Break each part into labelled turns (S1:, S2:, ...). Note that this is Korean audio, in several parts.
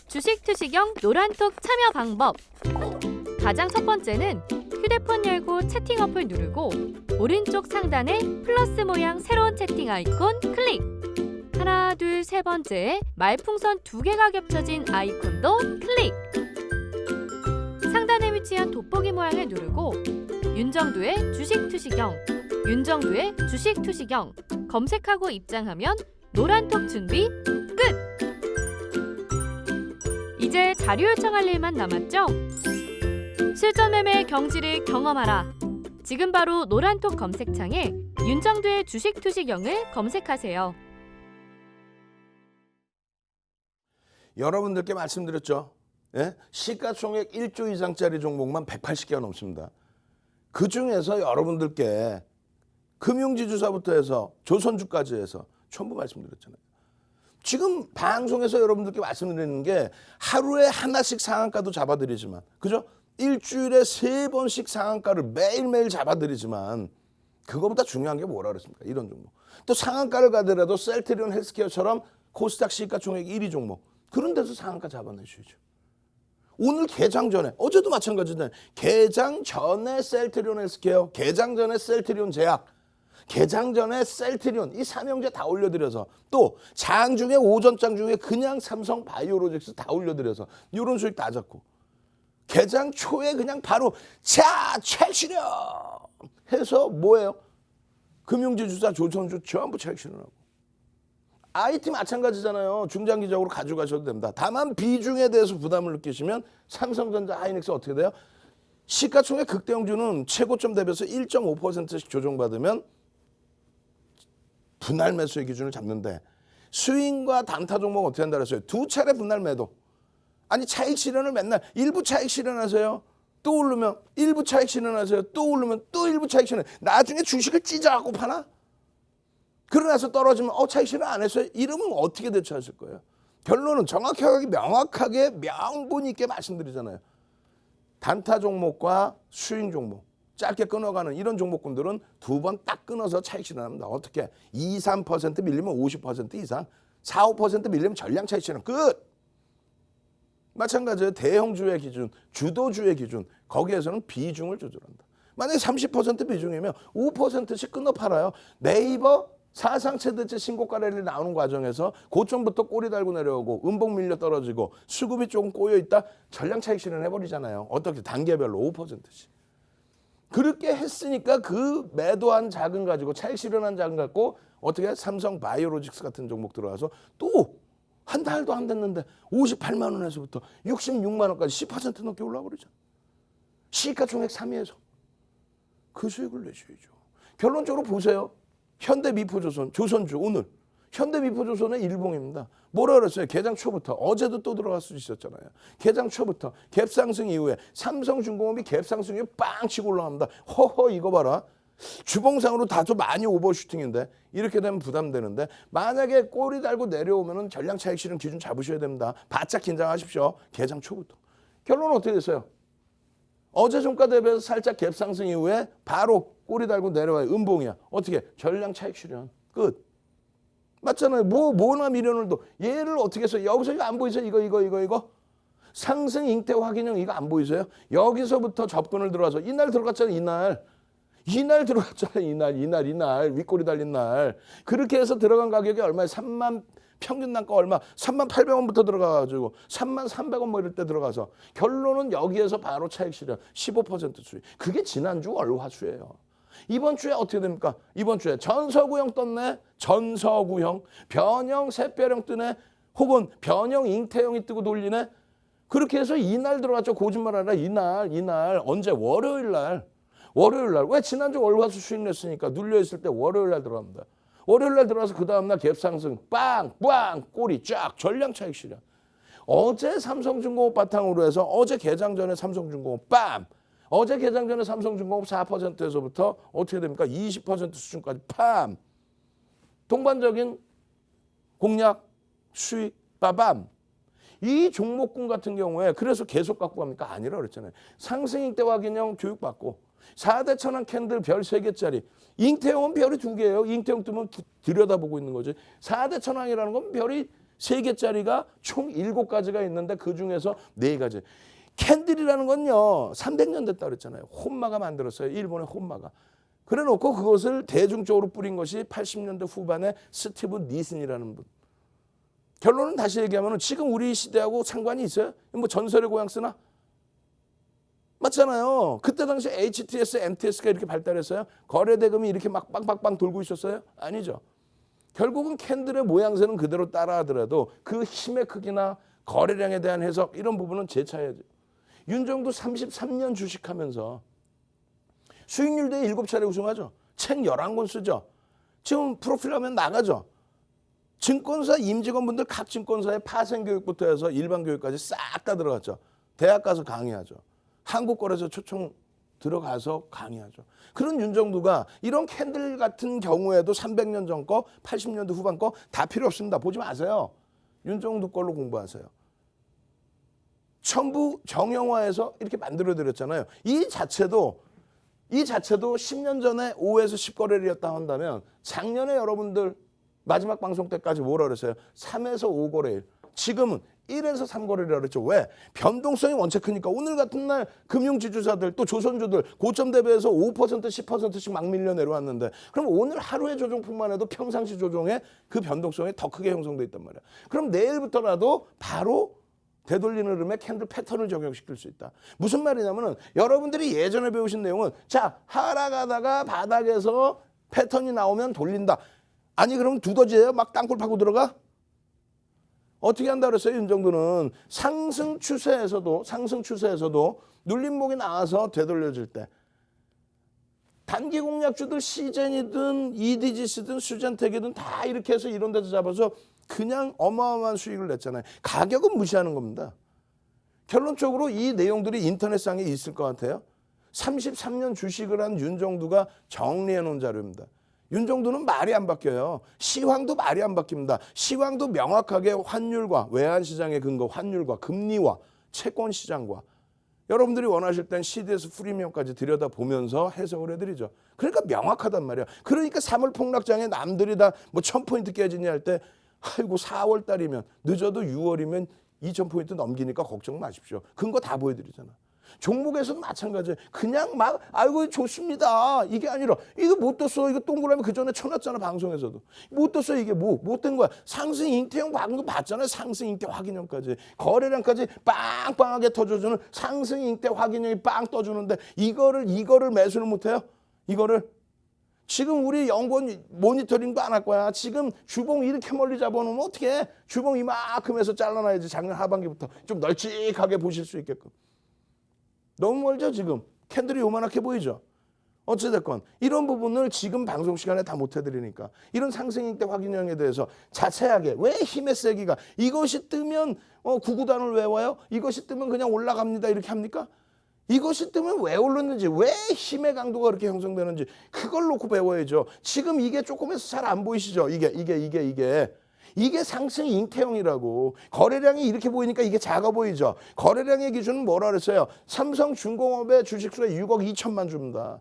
S1: 주식 투시경 노란톡 참여 방법. 가장 첫 번째는 휴대폰 열고 채팅 어플 누르고 오른쪽 상단에 플러스 모양 새로운 채팅 아이콘 클릭. 하나, 둘, 세 번째 말풍선 2개가 겹쳐진 아이콘도 클릭. 상단에 위치한 돋보기 모양을 누르고 윤정두의 주식 투시경, 윤정두의 주식 투시경 검색하고 입장하면 노란톡 준비 끝! 이제 자료 요청할 일만 남았죠? 실전 매매의 경지를 경험하라. 지금 바로 노란톡 검색창에 윤정두의 주식 투시경을 검색하세요.
S2: 여러분들께 말씀드렸죠. 예? 시가총액 1조 이상짜리 종목만 180개가 넘습니다. 그중에서 여러분들께 금융지주사부터 해서 조선주까지 해서 전부 말씀드렸잖아요. 지금 방송에서 여러분들께 말씀드리는 게 하루에 하나씩 상한가도 잡아드리지만, 그죠? 일주일에 3번씩 상한가를 매일매일 잡아드리지만 그거보다 중요한 게 뭐라 그랬습니까? 이런 종목. 또 상한가를 가더라도 셀트리온 헬스케어처럼 코스닥 시가총액 1위 종목. 그런 데서 상한가 잡아내셔야죠. 오늘 개장 전에, 어제도 마찬가지잖아요. 개장 전에 셀트리온 헬스케어, 개장 전에 셀트리온 제약, 개장 전에 셀트리온, 이 삼형제 다 올려드려서, 또 장 중에 오전장 중에 그냥 삼성 바이오로직스 다 올려드려서 이런 수익 다 잡고, 개장 초에 그냥 바로 자 책실현 해서 뭐예요? 금융지주사 조선주 전부 책실현하고. IT 마찬가지잖아요. 중장기적으로 가져가셔도 됩니다. 다만 비중에 대해서 부담을 느끼시면 삼성전자, 하이닉스 어떻게 돼요? 시가총액 극대형주는 최고점 대비해서 1.5%씩 조정받으면 분할 매수의 기준을 잡는데, 스윙과 단타 종목 어떻게 한다 그랬어요? 2차례 분할 매도. 아니 차익 실현을 맨날 일부 차익 실현하세요. 또 오르면 일부 차익 실현하세요. 또 오르면 또 일부 차익 실현. 나중에 주식을 찢어갖고 파나? 그러나서 떨어지면 차익 실현 안 했어요. 이러면 어떻게 대처하실 거예요? 결론은 정확하게 명확하게 명분 있게 말씀드리잖아요. 단타 종목과 스윙 종목 짧게 끊어가는 이런 종목군들은 2번 딱 끊어서 차익 실현합니다. 어떻게? 2, 3% 밀리면 50% 이상, 4, 5% 밀리면 전량 차익 실현 끝. 마찬가지로 대형주의 기준, 주도주의 기준, 거기에서는 비중을 조절한다. 만약에 30% 비중이면 5%씩 끊어 팔아요. 네이버 사상 최대치 신고가 랠리 나오는 과정에서 고점부터 꼬리 달고 내려오고 음봉 밀려 떨어지고 수급이 조금 꼬여있다, 전량 차익 실현해버리잖아요. 어떻게? 단계별로 5%씩. 그렇게 했으니까 그 매도한 자금 가지고, 차익 실현한 자금 갖고 어떻게? 삼성 바이오로직스 같은 종목 들어가서 또 한 달도 안 됐는데 58만 원에서부터 66만 원까지 10% 넘게 올라버리죠. 시가총액 3위에서 그 수익을 내셔야죠. 결론적으로 보세요. 현대미포조선, 조선주 오늘 현대미포조선의 일봉입니다. 뭐라 그랬어요? 개장 초부터, 어제도 또 들어갈 수 있었잖아요. 개장 초부터 갭상승 이후에 삼성중공업이 갭상승 이후에 빵 치고 올라갑니다. 허허 이거 봐라. 주봉상으로 다소 많이 오버슈팅인데 이렇게 되면 부담되는데, 만약에 꼬리 달고 내려오면 전량 차익 실현 기준 잡으셔야 됩니다. 바짝 긴장하십시오. 개장 초부터. 결론은 어떻게 됐어요? 어제 종가 대비해서 살짝 갭 상승 이후에 바로 꼬리 달고 내려와요. 음봉이야. 어떻게? 전량 차익 실현 끝. 맞잖아요. 뭐나 미련을도 얘를 어떻게 해서, 여기서 이거 안 보이세요? 이거 상승 잉태 확인형 이거 안 보이세요? 여기서부터 접근을 들어와서 이날 들어갔잖아요. 이날 들어갔잖아요. 이날 윗꼬리 달린 날. 그렇게 해서 들어간 가격이 얼마예요? 3만, 평균 단가 얼마? 3만 800원부터 들어가가지고 3만 300원 뭐 이럴 때 들어가서 결론은 여기에서 바로 차익 실현 15% 수익. 그게 지난주 월화수예요. 이번 주에 어떻게 됩니까? 이번 주에 전서구형 떴네. 전서구형. 변형 샛별형 뜨네. 혹은 변형 잉태형이 뜨고 돌리네. 그렇게 해서 이날 들어갔죠. 거짓말 하나. 이날 언제? 월요일 날. 왜? 지난주 월화수 수익 냈으니까 눌려있을 때 월요일 날 들어갑니다. 월요일 날 들어가서 그 다음날 갭상승 빵 꼬리 쫙 전량 차익 실현. 어제 삼성중공업 바탕으로 해서 어제 개장 전에 삼성중공업 빰. 어제 개장 전에 삼성중공업 4%에서부터 어떻게 됩니까? 20% 수준까지 팜. 동반적인 공략 수익 빠밤. 이 종목군 같은 경우에 그래서 계속 갖고 갑니까? 아니라 그랬잖아요. 상승 잉태 확인형 교육받고 4대 천왕 캔들 별 3개짜리. 잉태형은 별이 2개예요. 잉태형 뜨면 들여다보고 있는 거지. 4대 천왕이라는 건 별이 3개짜리가 총 7가지가 있는데 그중에서 4가지. 캔들이라는 건요. 300년 됐다 그랬잖아요. 혼마가 만들었어요. 일본의 혼마가. 그래 놓고 그것을 대중적으로 뿌린 것이 80년대 후반에 스티브 니슨이라는 분. 결론은 다시 얘기하면 지금 우리 시대하고 상관이 있어요? 뭐 전설의 고향 쓰나? 맞잖아요. 그때 당시 HTS, MTS가 이렇게 발달했어요? 거래 대금이 이렇게 막 빵빵빵 돌고 있었어요? 아니죠. 결국은 캔들의 모양새는 그대로 따라하더라도 그 힘의 크기나 거래량에 대한 해석 이런 부분은 재차야죠. 윤정도 33년 주식하면서 수익률 대회 7차례 우승하죠. 책 11권 쓰죠. 지금 프로필 하면 나가죠. 증권사 임직원분들 각 증권사의 파생교육부터 해서 일반 교육까지 싹 다 들어갔죠. 대학 가서 강의하죠. 한국거래소 초청 들어가서 강의하죠. 그런 윤정두가 이런 캔들 같은 경우에도 300년 전 거, 80년대 후반 거 다 필요 없습니다. 보지 마세요. 윤정두 걸로 공부하세요. 전부 정형화해서 이렇게 만들어드렸잖아요. 이 자체도 10년 전에 5에서 10거래일이었다 한다면 작년에 여러분들 마지막 방송 때까지 뭐라 그랬어요? 3에서 5거래일. 지금은 1에서 3거래일이라고 그랬죠. 왜? 변동성이 원체 크니까 오늘 같은 날 금융지주사들 또 조선주들 고점 대비해서 5% 10%씩 막 밀려 내려왔는데 그럼 오늘 하루의 조정뿐만 해도 평상시 조정의 그 변동성이 더 크게 형성돼 있단 말이야. 그럼 내일부터라도 바로 되돌리는 흐름에 캔들 패턴을 적용시킬 수 있다. 무슨 말이냐면은 여러분들이 예전에 배우신 내용은 자 하락하다가 바닥에서 패턴이 나오면 돌린다. 아니 그럼 두더지예요? 막 땅굴 파고 들어가? 어떻게 한다 그랬어요? 윤정도는 상승 추세에서도 눌림목이 나와서 되돌려질 때 단기 공략주들 시젠이든 이디지스든 수젠텍이든 다 이렇게 해서 이런 데서 잡아서 그냥 어마어마한 수익을 냈잖아요. 가격은 무시하는 겁니다. 결론적으로 이 내용들이 인터넷상에 있을 것 같아요. 33년 주식을 한 윤정두가 정리해 놓은 자료입니다. 윤정두는 말이 안 바뀌어요. 시황도 말이 안 바뀝니다. 시황도 명확하게 환율과 외환시장의 근거, 환율과 금리와 채권시장과 여러분들이 원하실 땐 CDS 프리미엄까지 들여다보면서 해석을 해드리죠. 그러니까 명확하단 말이야. 그러니까 3월 폭락장에 남들이 다 뭐 1000포인트 깨지냐 할 때 아이고 4월 달이면 늦어도 6월이면 2000포인트 넘기니까 걱정 마십시오. 근거 다 보여드리잖아. 종목에서는 마찬가지예요. 그냥 막 아이고 좋습니다. 이게 아니라 이거 못 떴어. 이거 동그라미 그전에 쳐놨잖아. 방송에서도. 못 떴어. 이게 못 된 거야. 상승 잉태형 방금 봤잖아요. 상승 잉태 확인형까지. 거래량까지 빵빵하게 터져주는 상승 잉태 확인형이 빵 떠주는데 이거를 매수를 못해요? 이거를. 지금 우리 연구원 모니터링도 안 할 거야. 지금 주봉 이렇게 멀리 잡아놓으면 어떻게 주봉 이만큼 해서 잘라놔야지. 작년 하반기부터 좀 널찍하게 보실 수 있게끔. 너무 멀죠 지금. 캔들이 요만하게 보이죠. 어찌됐건 이런 부분을 지금 방송 시간에 다 못 해드리니까 이런 상승 때 확인형에 대해서 자세하게 왜 힘의 세기가 이것이 뜨면 구구단을 외워요? 이것이 뜨면 그냥 올라갑니다 이렇게 합니까? 이것이 뜨면 왜 오르는지 왜 힘의 강도가 그렇게 형성되는지 그걸 놓고 배워야죠. 지금 이게 조금해서 잘 안 보이시죠? 이게 상승 잉태형이라고. 거래량이 이렇게 보이니까 이게 작아 보이죠. 거래량의 기준은 뭐라 그랬어요? 삼성중공업의 주식수가 6억 2천만 주입니다.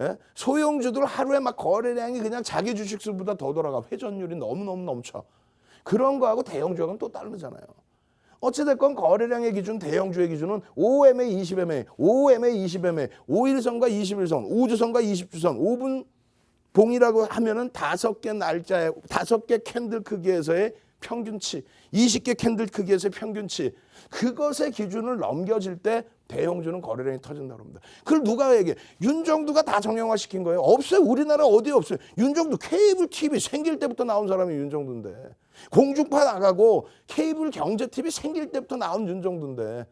S2: 예? 소형주들 하루에 막 거래량이 그냥 자기 주식수보다 더 돌아가. 회전율이 너무너무 넘쳐. 그런 거하고 대형주하고는 또 다르잖아요. 어찌됐건 거래량의 기준, 대형주의 기준은 5MA, 20MA, 5MA, 20MA, 5일선과 20일선, 5주선과 20주선, 5분 봉이라고 하면은 5개 날짜에 5개 캔들 크기에서의 평균치, 20개 캔들 크기에서의 평균치, 그것의 기준을 넘겨질 때 대형주는 거래량이 터진다고 합니다. 그걸 누가 얘기해? 윤정두가 다 정형화시킨 거예요. 없어요. 우리나라 어디에 없어요. 윤정두 케이블 TV 생길 때부터 나온 사람이 윤정두인데. 공중파 나가고 케이블 경제 TV 생길 때부터 나온 윤정두인데.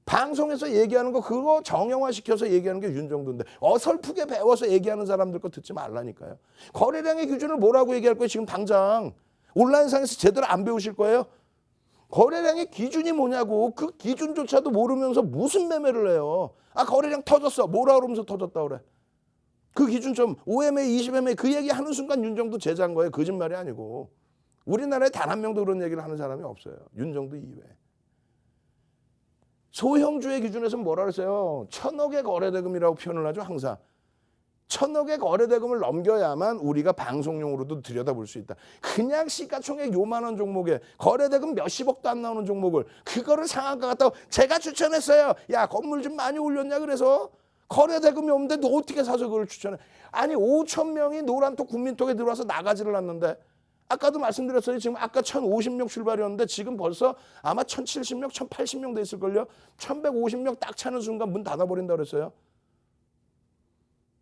S2: 방송에서 얘기하는 거 그거 정형화시켜서 얘기하는 게 윤정두인데 어설프게 배워서 얘기하는 사람들 거 듣지 말라니까요. 거래량의 기준을 뭐라고 얘기할 거예요? 지금 당장 온라인상에서 제대로 안 배우실 거예요? 거래량의 기준이 뭐냐고. 그 기준조차도 모르면서 무슨 매매를 해요. 아 거래량 터졌어. 뭐라 그러면서 터졌다 그래. 그 기준 좀 5MA, 20MA 그 얘기 하는 순간 윤정두 제자인 거예요. 거짓말이 아니고. 우리나라에 단 한 명도 그런 얘기를 하는 사람이 없어요. 윤정두 이외에. 소형주의 기준에서는 뭐라 그랬어요? 1000억의 거래대금이라고 표현을 하죠. 항상. 천억의 거래대금을 넘겨야만 우리가 방송용으로도 들여다볼 수 있다. 그냥 시가총액 요만 원 종목에 거래대금 몇십억도 안 나오는 종목을 그거를 상한가 갔다고 제가 추천했어요. 야 건물 좀 많이 올렸냐 그래서 거래대금이 없는데 너 어떻게 사서 그걸 추천해. 아니 5천 명이 노란톡 국민톡에 들어와서 나가지를 않는데 아까도 말씀드렸어요. 지금 아까 1,050명 출발이었는데 지금 벌써 아마 1,070명, 1,080명 돼 있을걸요. 1,150명 딱 차는 순간 문 닫아버린다 그랬어요.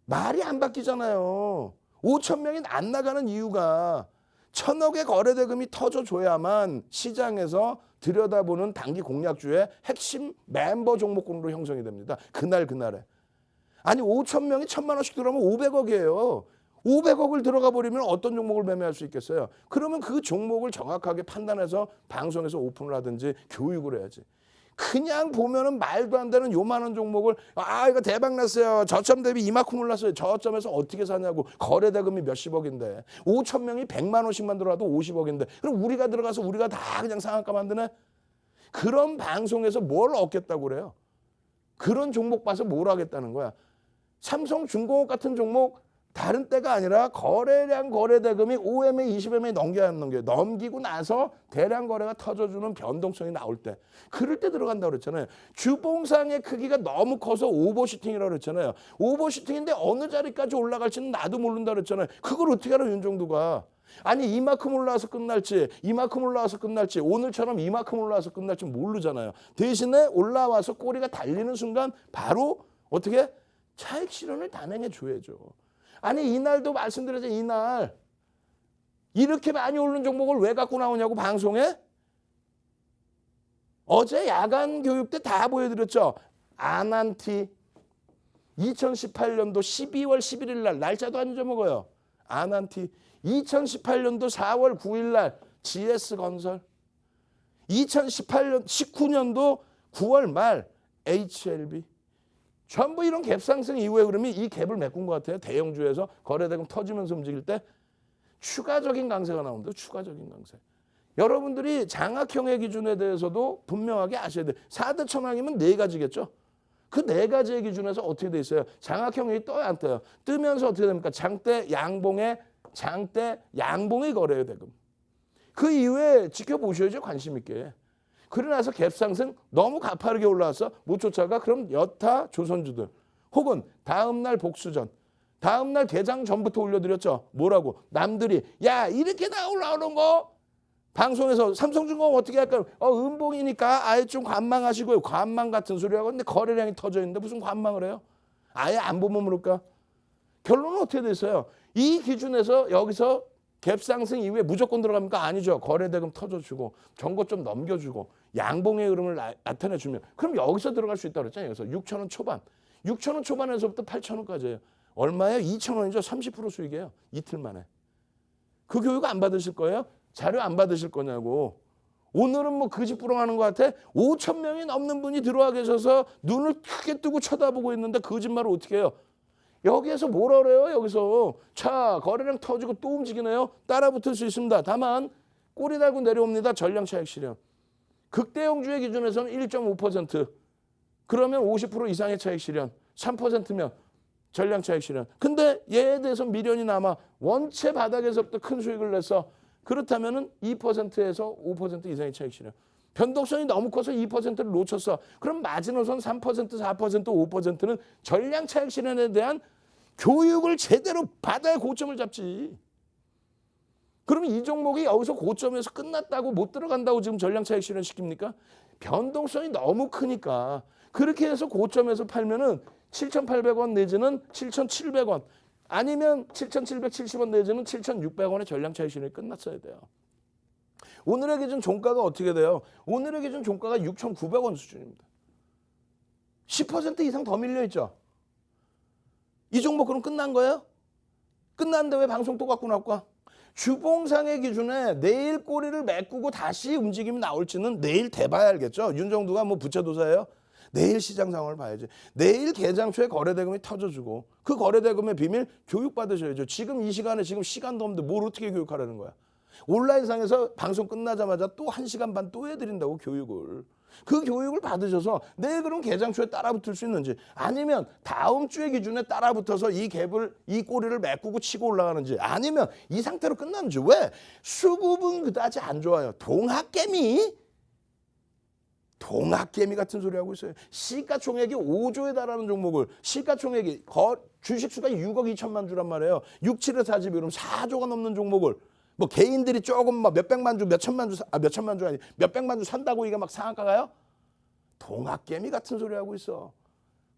S2: 말이 안 바뀌잖아요. 5천 명이 안 나가는 이유가 천억의 거래대금이 터져줘야만 시장에서 들여다보는 단기 공략주의 핵심 멤버 종목군으로 형성이 됩니다. 그날에. 아니 5천 명이 1,000만 원씩 들어오면 500억이에요. 500억을 들어가 버리면 어떤 종목을 매매할 수 있겠어요? 그러면 그 종목을 정확하게 판단해서 방송에서 오픈을 하든지 교육을 해야지. 그냥 보면은 말도 안 되는 요만한 종목을 이거 대박 났어요. 저점 대비 이만큼 올랐어요. 저점에서 어떻게 사냐고. 거래대금이 몇십억인데 5천 명이 100만 원씩만 들어와도 50억인데 그럼 우리가 들어가서 우리가 다 그냥 상한가 만드네? 그런 방송에서 뭘 얻겠다고 그래요? 그런 종목 봐서 뭘 하겠다는 거야? 삼성중공업 같은 종목 다른 때가 아니라 거래량 거래대금이 5MA, 20MA 넘겨야 안 넘겨요. 넘기고 나서 대량 거래가 터져주는 변동성이 나올 때. 그럴 때 들어간다고 그랬잖아요. 주봉상의 크기가 너무 커서 오버슈팅이라고 그랬잖아요. 오버슈팅인데 어느 자리까지 올라갈지는 나도 모른다고 그랬잖아요. 그걸 어떻게 알아 윤정두가. 아니 이만큼 올라와서 끝날지 이만큼 올라와서 끝날지 오늘처럼 이만큼 올라와서 끝날지 모르잖아요. 대신에 올라와서 꼬리가 달리는 순간 바로 어떻게 차익 실현을 단행해 줘야죠. 아니 이날도 말씀드렸죠. 이날 이렇게 많이 오르는 종목을 왜 갖고 나오냐고 방송에. 어제 야간 교육 때 다 보여드렸죠. 아난티 2018년도 12월 11일 날 날짜도 안 잊어먹어요. 아난티 2018년도 4월 9일 날 GS건설 2018년 19년도 9월 말 HLB 전부 이런 갭 상승 이후에 그러면 이 갭을 메꾼 것 같아요. 대형주에서 거래대금 터지면서 움직일 때 추가적인 강세가 나온다. 추가적인 강세. 여러분들이 장악형의 기준에 대해서도 분명하게 아셔야 돼요. 4대 천왕이면 4가지겠죠. 그 4가지의 기준에서 어떻게 돼 있어요? 장악형이 떠요 안 떠요? 뜨면서 어떻게 됩니까? 장대 양봉의 거래의 대금. 그 이후에 지켜보셔야죠. 관심 있게. 그러고 나서 갭상승 너무 가파르게 올라와서 못 쫓아가 그럼 여타 조선주들 혹은 다음날 복수전 다음날 개장 전부터 올려드렸죠. 뭐라고? 남들이 야 이렇게 다 올라오는 거 방송에서 삼성중공업 어떻게 할까요? 음봉이니까 아예 좀 관망하시고요. 관망 같은 소리하고 근데 거래량이 터져 있는데 무슨 관망을 해요? 아예 안 보면 모를까? 결론은 어떻게 됐어요? 이 기준에서 여기서 갭상승 이후에 무조건 들어갑니까? 아니죠. 거래대금 터져주고 정거 좀 넘겨주고 양봉의 흐름을 나타내주면 그럼 여기서 들어갈 수 있다고 그랬잖아요. 그래서 6천 원 초반. 6천 원 초반에서부터 8천 원까지예요. 얼마예요? 2천 원이죠. 30% 수익이에요. 이틀 만에. 그 교육 안 받으실 거예요? 자료 안 받으실 거냐고. 오늘은 뭐 거짓부렁하는 것 같아? 5천 명이 넘는 분이 들어와 계셔서 눈을 크게 뜨고 쳐다보고 있는데 거짓말을 어떻게 해요? 여기에서 뭐라 그래요? 여기서 자 거래량 터지고 또 움직이네요. 따라 붙을 수 있습니다. 다만 꼬리 달고 내려옵니다. 전량 차익 실현. 극대형주의 기준에서는 1.5% 그러면 50% 이상의 차익 실현 3%면 전량 차익 실현. 근데 얘에 대해서 미련이 남아 원체 바닥에서부터 큰 수익을 내서 그렇다면 2%에서 5% 이상의 차익 실현. 변동성이 너무 커서 2%를 놓쳤어. 그럼 마지노선 3%, 4%, 5%는 전량 차익 실현에 대한 교육을 제대로 받아야 고점을 잡지. 그러면 이 종목이 여기서 고점에서 끝났다고 못 들어간다고 지금 전량 차익 실현 시킵니까? 변동성이 너무 크니까. 그렇게 해서 고점에서 팔면은 7,800원 내지는 7,700원 아니면 7,770원 내지는 7,600원의 전량 차익 실현이 끝났어야 돼요. 오늘의 기준 종가가 어떻게 돼요? 오늘의 기준 종가가 6,900원 수준입니다. 10% 이상 더 밀려있죠? 이 종목 그럼 끝난 거예요? 끝났는데 왜 방송 또 갖고 나올까? 주봉상의 기준에 내일 꼬리를 메꾸고 다시 움직임이 나올지는 내일 돼봐야 알겠죠? 윤정두가 뭐 부채도사예요? 내일 시장 상황을 봐야지. 내일 개장 초에 거래대금이 터져주고 그 거래대금의 비밀 교육받으셔야죠. 지금 이 시간에 지금 시간도 없는데 뭘 어떻게 교육하라는 거야? 온라인상에서 방송 끝나자마자 또 1시간 반 또 해드린다고 교육을. 그 교육을 받으셔서 내일 그럼 개장초에 따라붙을 수 있는지 아니면 다음 주의 기준에 따라붙어서 이 갭을 이 꼬리를 메꾸고 치고 올라가는지 아니면 이 상태로 끝나는지. 왜? 수급은 그다지 안 좋아요. 동학개미 같은 소리 하고 있어요. 시가총액이 5조에 달하는 종목을 시가총액이 주식수가 6억 2천만 주란 말이에요. 6, 7에 4집 그럼 4조가 넘는 종목을 뭐 개인들이 조금 막 몇백만 주, 몇천만 주, 몇천만 주 아니 몇백만 주 산다고 이게 막 상한가 가요? 동학개미 같은 소리 하고 있어.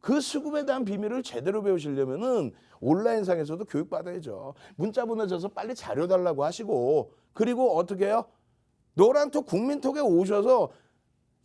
S2: 그 수급에 대한 비밀을 제대로 배우시려면은 온라인상에서도 교육받아야죠. 문자 보내셔서 빨리 자료 달라고 하시고 그리고 어떻게 해요? 노란톡 국민톡에 오셔서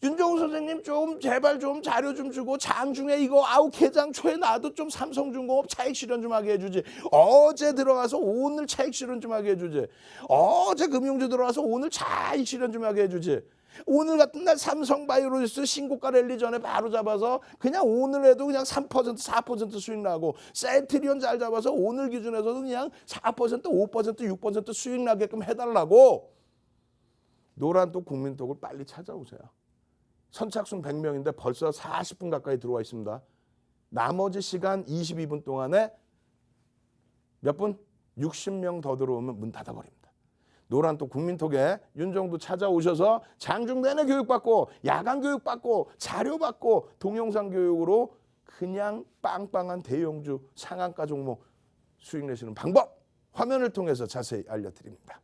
S2: 윤종우 선생님 좀 제발 좀 자료 좀 주고 장중에 이거 개장 초에 나도 좀 삼성중공업 차익 실현 좀 하게 해주지. 어제 들어가서 오늘 차익 실현 좀 하게 해주지. 어제 금융주 들어가서 오늘 차익 실현 좀 하게 해주지. 오늘 같은 날 삼성바이오로직스 신고가 랠리 전에 바로 잡아서 그냥 오늘 해도 그냥 3% 4% 수익 나고 셀트리온 잘 잡아서 오늘 기준에서도 그냥 4% 5% 6% 수익 나게끔 해달라고. 노란톡 국민톡을 빨리 찾아오세요. 선착순 100명인데 벌써 40분 가까이 들어와 있습니다. 나머지 시간 22분 동안에 몇 분? 60명 더 들어오면 문 닫아버립니다. 노란톡 국민톡에 윤정도 찾아오셔서 장중 내내 교육받고 야간 교육받고 자료받고 동영상 교육으로 그냥 빵빵한 대형주 상한가 종목 수익 내시는 방법 화면을 통해서 자세히 알려드립니다.